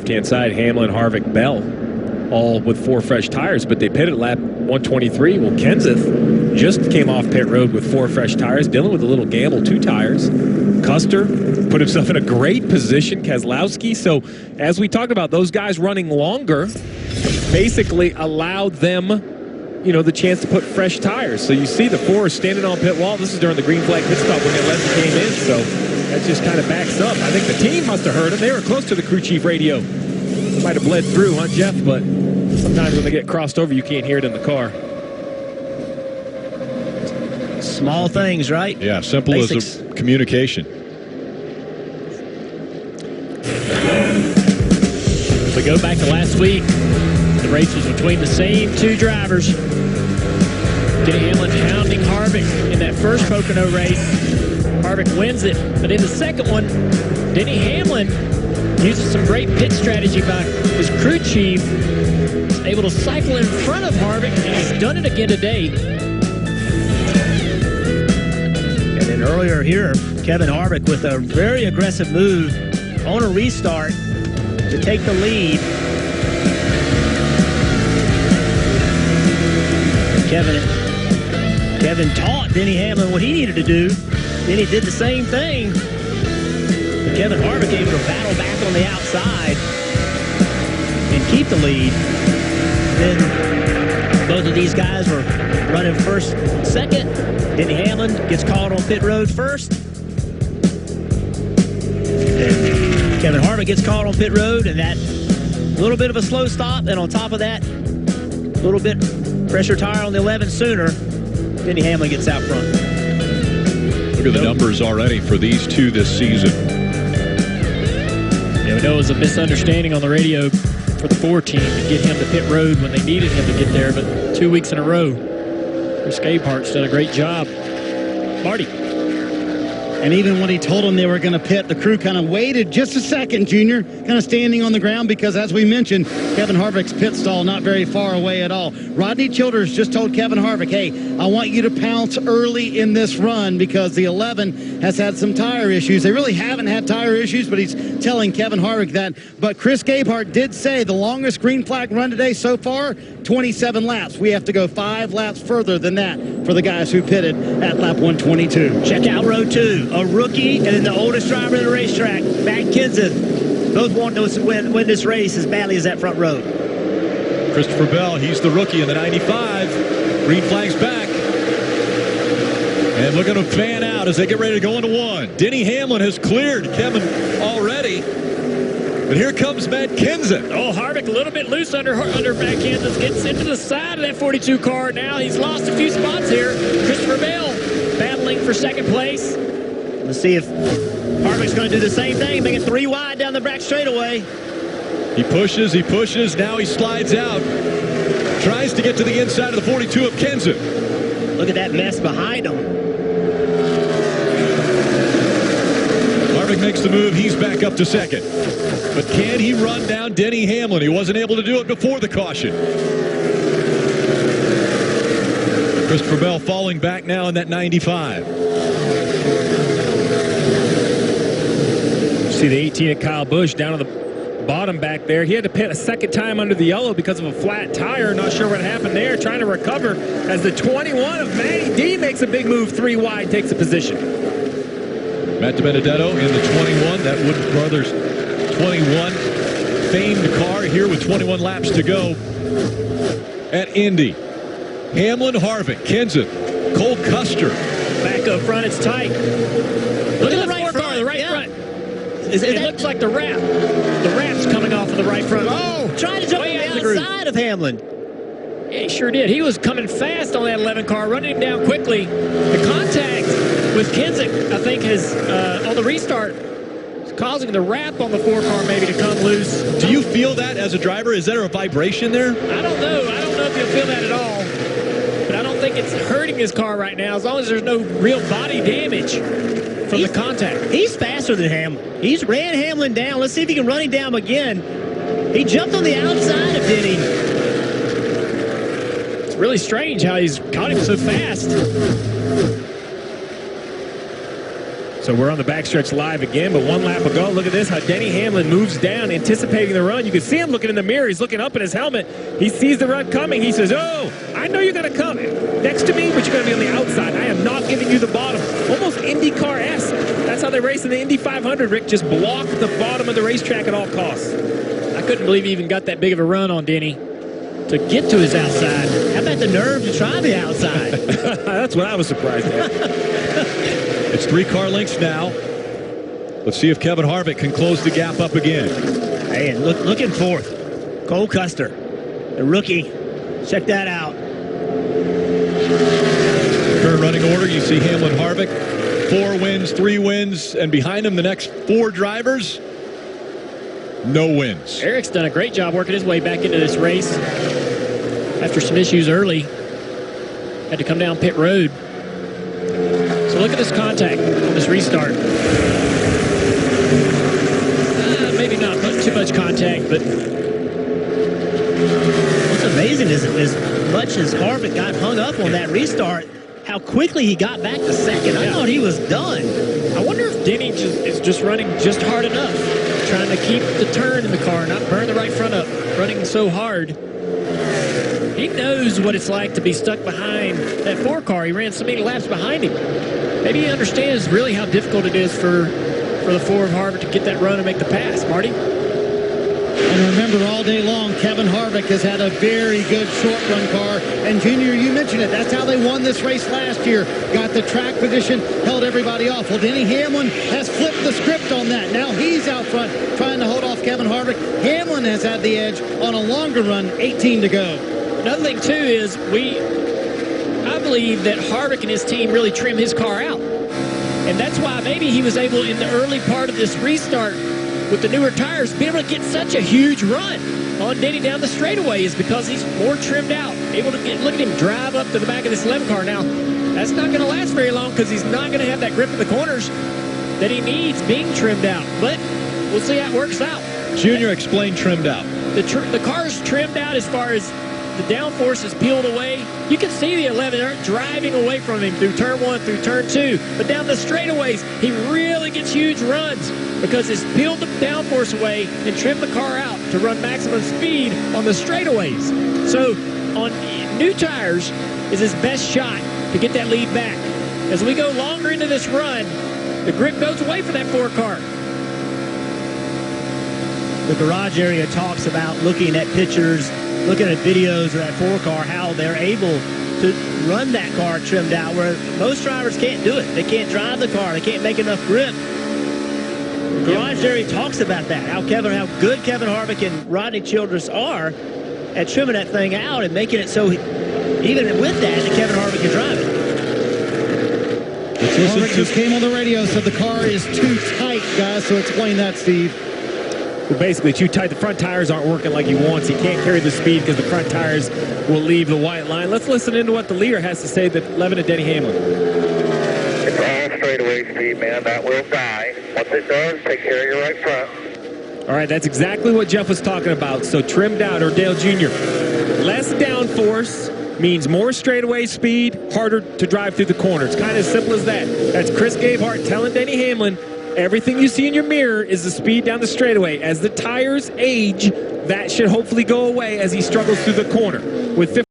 left-hand side, Hamlin, Harvick, Bell, all with 4 fresh tires, but they pitted at lap 123. Well, Kenseth just came off pit road with 4 fresh tires, dealing with a little gamble, 2 tires. Custer put himself in a great position, Keselowski. So as we talked about, those guys running longer basically allowed them, you know, the chance to put fresh tires. So you see the 4 are standing on pit wall. This is during the green flag pit stop when Gillespie came in. So that just kind of backs up. I think the team must have heard him. They were close to the crew chief radio. Might have bled through, huh, Jeff? But sometimes when they get crossed over, you can't hear it in the car. Small things, right? Yeah, simple Basics. as a communication. If we go back to last week, the race was between the same 2 drivers. Denny Hamlin hounding Harvick in that first Pocono race. Harvick wins it, but in the second one, Denny Hamlin uses some great pit strategy by his crew chief, able to cycle in front of Harvick, and he's done it again today. And then earlier here, Kevin Harvick with a very aggressive move on a restart to take the lead. Kevin taught Denny Hamlin what he needed to do. Denny did the same thing. But Kevin Harvick able to battle back on the outside and keep the lead. Then both of these guys were running first, second. Denny Hamlin gets called on pit road first. And Kevin Harvick gets called on pit road, and that little bit of a slow stop, and on top of that, a little bit pressure tire on the 11 sooner. Denny Hamlin gets out front. Look at the numbers already for these 2 this season. Yeah, we know it was a misunderstanding on the radio for the 4 team to get him to pit road when they needed him to get there, but 2 weeks in a row. Chris Gabehart's done a great job. Marty. And even when he told them they were going to pit, the crew kind of waited just a second, Junior, kind of standing on the ground because, as we mentioned, Kevin Harvick's pit stall not very far away at all. Rodney Childers just told Kevin Harvick, hey, I want you to pounce early in this run because the 11 has had some tire issues. They really haven't had tire issues, but he's telling Kevin Harvick that. But Chris Gabehart did say the longest green flag run today so far, 27 laps. We have to go 5 laps further than that for the guys who pitted at lap 122. Check out row 2. A rookie and then the oldest driver in the racetrack, Matt Kenseth. Both want to win this race as badly as that front row. Christopher Bell, he's the rookie in the 95. Green flag's back. And look at him fan out as they get ready to go into 1. Denny Hamlin has cleared Kevin already. But here comes Matt Kenseth. Oh, Harvick a little bit loose under Matt Kenseth. Gets into the side of that 42 car now. He's lost a few spots here. Christopher Bell battling for second place. Let's see if Harvick's going to do the same thing, make it 3 wide down the back straightaway. He pushes, now he slides out. Tries to get to the inside of the 42 of Kenseth. Look at that mess behind him. Harvick makes the move, he's back up to second. But can he run down Denny Hamlin? He wasn't able to do it before the caution. Christopher Bell falling back now in that 95. See the 18 of Kyle Busch down on the bottom back there. He had to pit a second time under the yellow because of a flat tire. Not sure what happened there. Trying to recover as the 21 of Matty D makes a big move. 3 wide, takes a position. Matt DiBenedetto in the 21. That Wood Brothers 21 famed car here with 21 laps to go at Indy. Hamlin, Harvick, Kenseth, Cole Custer. Back up front, it's tight. Look at the right front. The right front. It looks like the wrap. The wrap's coming off of the right front. Oh! Trying to jump on the outside of Hamlin. Yeah, he sure did. He was coming fast on that 11 car, running him down quickly. The contact with Kenseth, I think, has, on the restart, is causing the wrap on the 4 car maybe to come loose. Do you feel that as a driver? Is there a vibration there? I don't know. I don't know if you'll feel that at all. But I don't think it's hurting his car right now, as long as there's no real body damage from the contact. He's faster than Hamlin. He's ran Hamlin down. Let's see if he can run him down again. He jumped on the outside of Denny. It's really strange how he's caught him so fast. So we're on the backstretch live again, but one lap ago, look at this, how Denny Hamlin moves down, anticipating the run. You can see him looking in the mirror. He's looking up at his helmet. He sees the run coming. He says, oh, I know you're going to come next to me, but you're going to be on the outside. I am not giving you the bottom. Almost IndyCar-esque. That's how they race in the Indy 500, Rick. Just block the bottom of the racetrack at all costs. I couldn't believe he even got that big of a run on Denny to get to his outside. How about the nerve to try the outside? That's what I was surprised at. It's 3 car lengths now. Let's see if Kevin Harvick can close the gap up again. Hey, and looking fourth. Cole Custer, the rookie. Check that out. Current running order, you see Hamlin, Harvick, 4 wins, 3 wins, and behind him the next 4 drivers, no wins. Eric's done a great job working his way back into this race after some issues early. Had to come down pit road. So look at this contact on this restart. Maybe not too much contact, but what's amazing is as much as Harvick got hung up on that restart, how quickly he got back to second. I thought he was done. I wonder if Denny is just running just hard enough, trying to keep the turn in the car, not burn the right front up, running so hard. He knows what it's like to be stuck behind that 4 car. He ran so many laps behind him. Maybe he understands really how difficult it is for the 4 of Harvick to get that run and make the pass. Marty? And remember, all day long, Kevin Harvick has had a very good short-run car. And, Junior, you mentioned it. That's how they won this race last year. Got the track position, held everybody off. Well, Denny Hamlin has flipped the script on that. Now he's out front trying to hold off Kevin Harvick. Hamlin has had the edge on a longer run, 18 to go. Another thing, too, is I believe that Harvick and his team really trimmed his car out. And that's why maybe he was able, in the early part of this restart, with the newer tires, be able to get such a huge run on Denny down the straightaway is because he's more trimmed out. Able to look at him drive up to the back of this 11 car. Now, that's not going to last very long because he's not going to have that grip in the corners that he needs being trimmed out. But we'll see how it works out. Junior, explain trimmed out. The car's trimmed out as far as the downforce is peeled away. You can see the 11 driving away from him through turn 1, through turn 2. But down the straightaways, he really gets huge runs because it's peeled the downforce away and trimmed the car out to run maximum speed on the straightaways. So on new tires is his best shot to get that lead back. As we go longer into this run, the grip goes away for that 4 car. The garage area talks about looking at pictures, looking at videos of that 4 car, how they're able to run that car trimmed out, where most drivers can't do it. They can't drive the car. They can't make enough grip. The garage area talks about that, how good Kevin Harvick and Rodney Childress are at trimming that thing out and making it so even with that Kevin Harvick can drive it. Harvick just came on the radio, said the car is too tight, guys. So explain that, Steve. Well, basically too tight. The front tires aren't working like he wants. He can't carry the speed because the front tires will leave the white line. Let's listen into what the leader has to say, that 11 to Denny Hamlin. It's all straightaway speed, man. That will die. Once it does, take care of your right front. All right, that's exactly what Jeff was talking about. So trimmed out, or Dale Jr. Less downforce means more straightaway speed, harder to drive through the corner. It's kind of as simple as that. That's Chris Gabehart telling Denny Hamlin, everything you see in your mirror is the speed down the straightaway. As the tires age, that should hopefully go away as he struggles through the corner. With